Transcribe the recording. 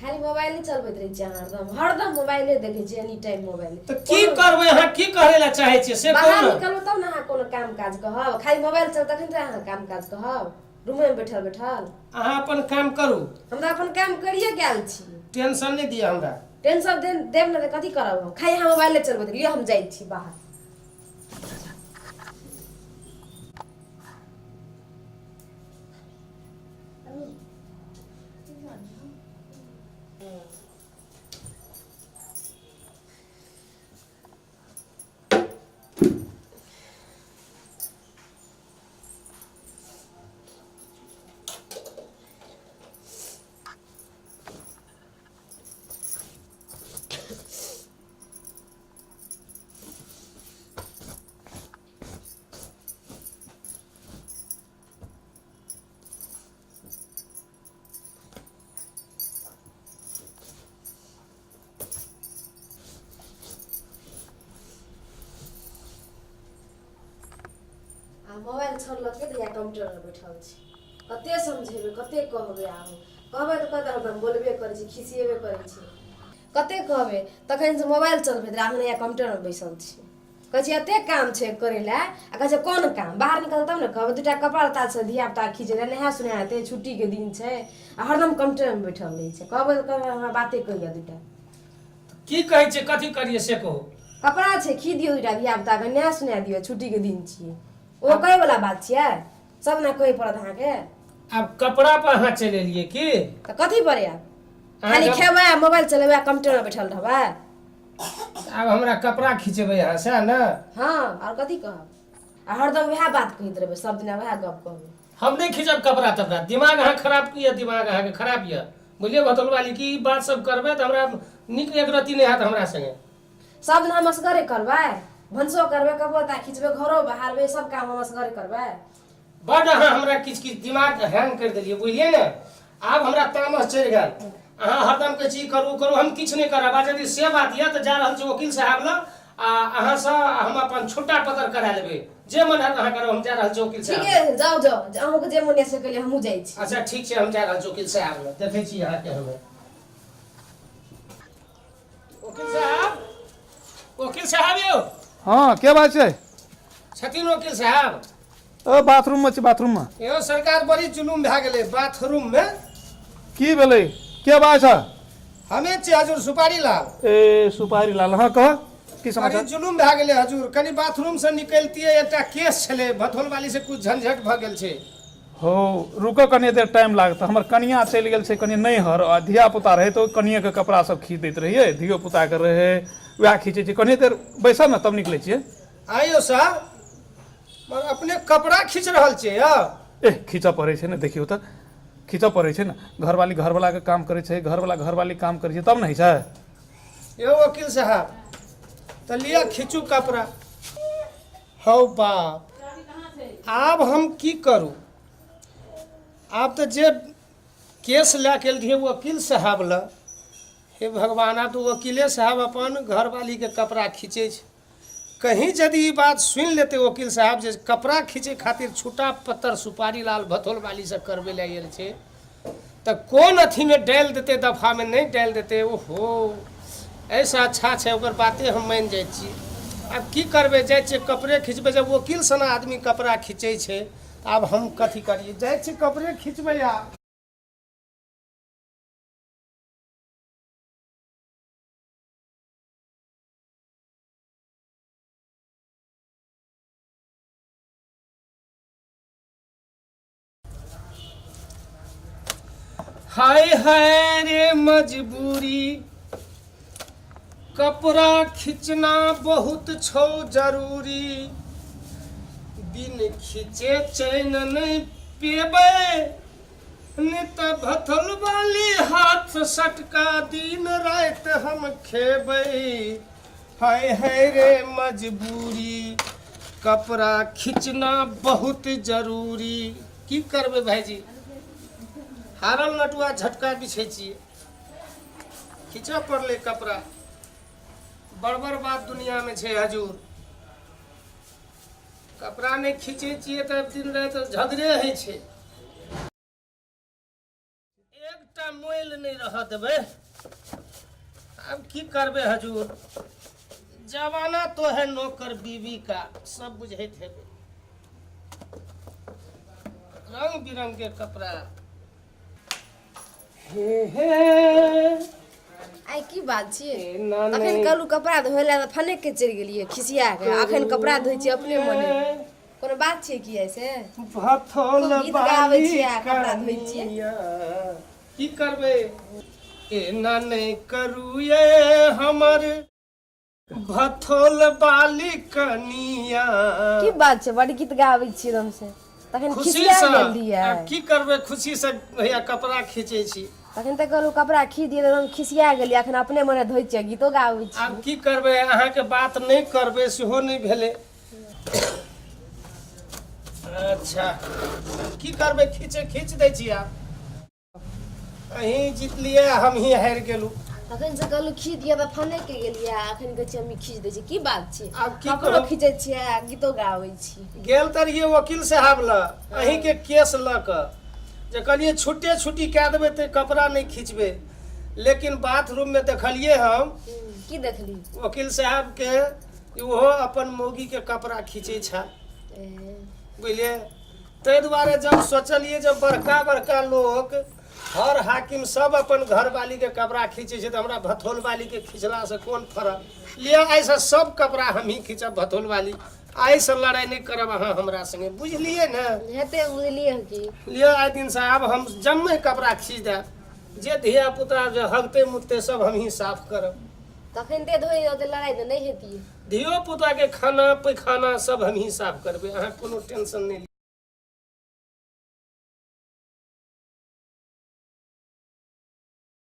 खाली मोबाइल नहीं चलबैत रहे छी हरदम हरदम मोबाइले देखे छी एनी टाइम मोबाइल। तो की करबै अहाँ की करे ला चाहे छी से बाहर कहू निकलबो तब ना अहाँ कोनो काम काज कहब, खाली मोबाइल चल तखन त अहाँ काम काज कहब, रूमे में बैठल बैठल। अहाँ अपन काम करू, हमरा अपन काम करिए गेल छी। टेंशन नहीं दिया हमरा। टेंशन देब ना त कथी करब हम, खाली अहाँ मोबाइले चलबैत रहिए, हम जाइ छी बाहर। मोबाइल छोड़लकै त या कंप्यूटर में बैठल छी, कते समझेबै कते कहबै आब, कहबै त कहतै हम बोलबे करै छी खिसिएबे करै छी, कते कहबै तखन से मोबाइल चलबैत रहे आंगन या कंप्यूटर में बैसल छी। कहै छी एते काम छै करे ला, आ कहै छै कोन काम, बाहर निकल तब ने कहबै दूटा कपड़ा लत्ता छै धिया पुता खींचे ला, नहा सुना हेतै छुट्टी के दिन छै आ हरदम कंप्यूटर में बैठल रहै छै, कहबै त कहबै हमरा बाते कहिया दूटा। की कहै छै कथी करिए से कहू। कपड़ा छै खी दियौ दूटा धिया पुता के, नहा सुना दियौ छुट्टी के दिन छियै, ओ कहे वाला बात छियै, सब ना कहे पड़त अहाँ के। अब कपड़ा पर अहाँ चल एलिए की त कथी पर आब, खाली खेबै मोबाइल चलेबै कंप्यूटर में बैठल रहबै। अब हमरा कपड़ा खींचेबै अहाँ से ना। हाँ और कथी कहब, आ हरदम वएह बात कहैत रहबै, सब दिन वएह गप कहबै। हम नहीं खींचब कपड़ा तपड़ा, दिमाग अहाँ खराब किए, दिमाग अहाँ के खराब ये बुझलिए भतुल वाली की बात सब करबै त हमरा निक एक रति नहीं हाथ हमरा संगे। सब दिन हम असगरे करबै, भनसो करबै कपड़ो लत्ता खींचबै घरो बहारबै सब काम हम असगरे करबै। बड अहाँ हमरा किछ किछ दिमाग हैंग कर देलिए बुझलिए ने। आब हमरा तामस चढ़ गेल, अहाँ हरदम के चीज करू करू, हम किछ नहीं करब। आ यदि से बात ये त जा रहल छी वकील साहब लग, आ अहाँ से हम अपन छुट्टा पत्र करा लेबै, जे मन हैत अहाँ करब। हम जा रहल छी वकील साहब। ठीक है जाओ जाओ, अहूँ के जे मन ये से करिए, हमहूँ जाइ छी। अच्छा ठीक छै, हम जा रहल छी वकील साहब लग, देखै छी अहाँ के हमे। वकील साहब, वकील साहब यौ। हाँ क्या बात है? छथिन वकील साहब। बाथरूम में बाथरूम में यो सरकार बड़ी जुलूम भए गेलै बाथरूम में। की भेलै, क्या बात है? हमे छी हजूर सुपारी लाल। ए सुपारी लाल, हाँ कह की बड़ी समाचार? जुलूम भए गेलै हजूर, कनी बाथरूम से निकलतियै, एकटा केस छलै भथोल वाली से कुछ झंझट भ गेल छै। हो रुको कनी देर टाइम लागत, हमर कनिया चलि गेल छै कनी नैहर, आ धिया पुता रहे तो कनिए के कपड़ा सब खींच दैत रहिए, धियो पुता के रहे वएह खींचे छै। कनी देर बैसल न तब निकलै छियै। आइयो साहब, मगर अपने कपड़ा खींच रहल छियै यौ। खींचऽ पड़ै छै ने, देखियो त खींचऽ पड़ै छै ने, घरवाली घरवाला के काम करे छै, घरवाला घरवाली काम करे छै, तब नहीं छै। यो वकील साहब तो लिया खींचू कपड़ा। हौ बाप, आब हम की करूं? आब तो जे केस लैके एल रहिए वकील साहब ल, हे भगवान, आब तो वकीले साहब अपन घरवाली के कपड़ा खींचे छै। कहीं यदि ई बात सुन लेते वकील साहब जे कपड़ा खींचे खातिर छुट्टा पत्तर सुपारी लाल भथोल वाली से करवे ले आयल छै, तो कौन अथी में डाल देते, दफा में नहीं डाल देते। ओहो, ऐसा अच्छा छै ओकर बाते हम मान जाइ छी। आब की करबै, जाइ छियै कपड़े खींचबै, जब वकील सना आदमी कपड़ा खींचे छै, आब हम कथी करिए, जाइ छी कपड़े खींचबै। आब हाय हाय रे मजबूरी, कपड़ा खींचना बहुत छौ जरूरी, बिन खींचे चैन नहीं पेबे, नहीं तो भथल वाली हाथ सटका दिन रात हम खेबे। हाय हाय रे मजबूरी, कपड़ा खींचना बहुत जरूरी। की करबे भाईजी, हारल नटुआ झटका बिछे छिए, खींच पड़ले कपड़ा। बड़ बड़ बात दुनिया में छे हजूर, कपड़ा नहीं खींचे छिए तब दिन रात झगड़े है छे। एकटा मोइल नहीं रह देबे, अब की करबे हजूर, जमाना तो है नौकर बीवी का, सब बुझे थे। रंग बिरंग के कपड़ा, हे हे आई की बात छियै, ना अखन कहलू कपड़ा धोय लए तऽ फनेक के चलि गेलियै खिसिया के, अखन कपड़ा धोइ छी अपने मने, कोनो बात छै की ऐसे भथोल गीत गाबै बाली छियै, कपड़ा धोइ छियै। कनिया, की करबे एना नहीं करू ये हमर भथोल बाली कनिया। की बात छै, बड़ गीत गाबै छियै एकदम से, तखन खुशी खिसिया से गेलियै। आब की करबे, खुशी से भैया कपड़ा खींचे छी। तखन तऽ कहलू कपड़ा खींच दियै तऽ एकदम खिसिया गेलियै, अखन अपने मने धोइ छियै, गीतो गाबै छी। आब की करबे, अहाँ के बात नहीं करबे सेहो नहीं भेले। अच्छा की करबे, खींचे खींच दै छी। आप अहीं जीतलिए, हम ही हार गेलू। तखन से कहलू खींच दियै तऽ फनेक के गेलियै, अखन कहै छियै हम खींच दै छी, की बात छै। आब की कपड़ो कहू, खींचै छियै, गीतो गाबै छी। गेल तरिए वकील साहब ल, अहीं के केस ल क जे कहलिए छुट्टे छुट्टी कह देबे तो कपड़ा नहीं खींचबे, लेकिन बाथरूम में देखलिए हम की देखली वकील साहब के वो अपन मौगी के कपड़ा खींचे छा, बुझलिए। ताहि दुआरे जब सोचलिए जब बड़का बड़का लोग हर हाकिम सब अपन घर वाली के कपड़ा खींचे छै, तो हमरा भथोल वाली के खींचला से कौन फर्क लिया। ऐसा सब कपड़ा हम ही खींचब भथोल वाली, आई से लड़ाई नहीं करब अहाँ हमरा संगे, बुझलिए न। हेते बुझलिए की लिया आइ दिन साहब हम जम्मे कपड़ा खींच देब, जे धिया पुता जो हगते मुतते सब हम ही साफ करब। तखन ते धोइ ओते लड़ाई तऽ नहीं हेती। धियो पुता के खाना पैखाना सब हम ही साफ करबे, अहाँ कोनो टेंशन नहीं।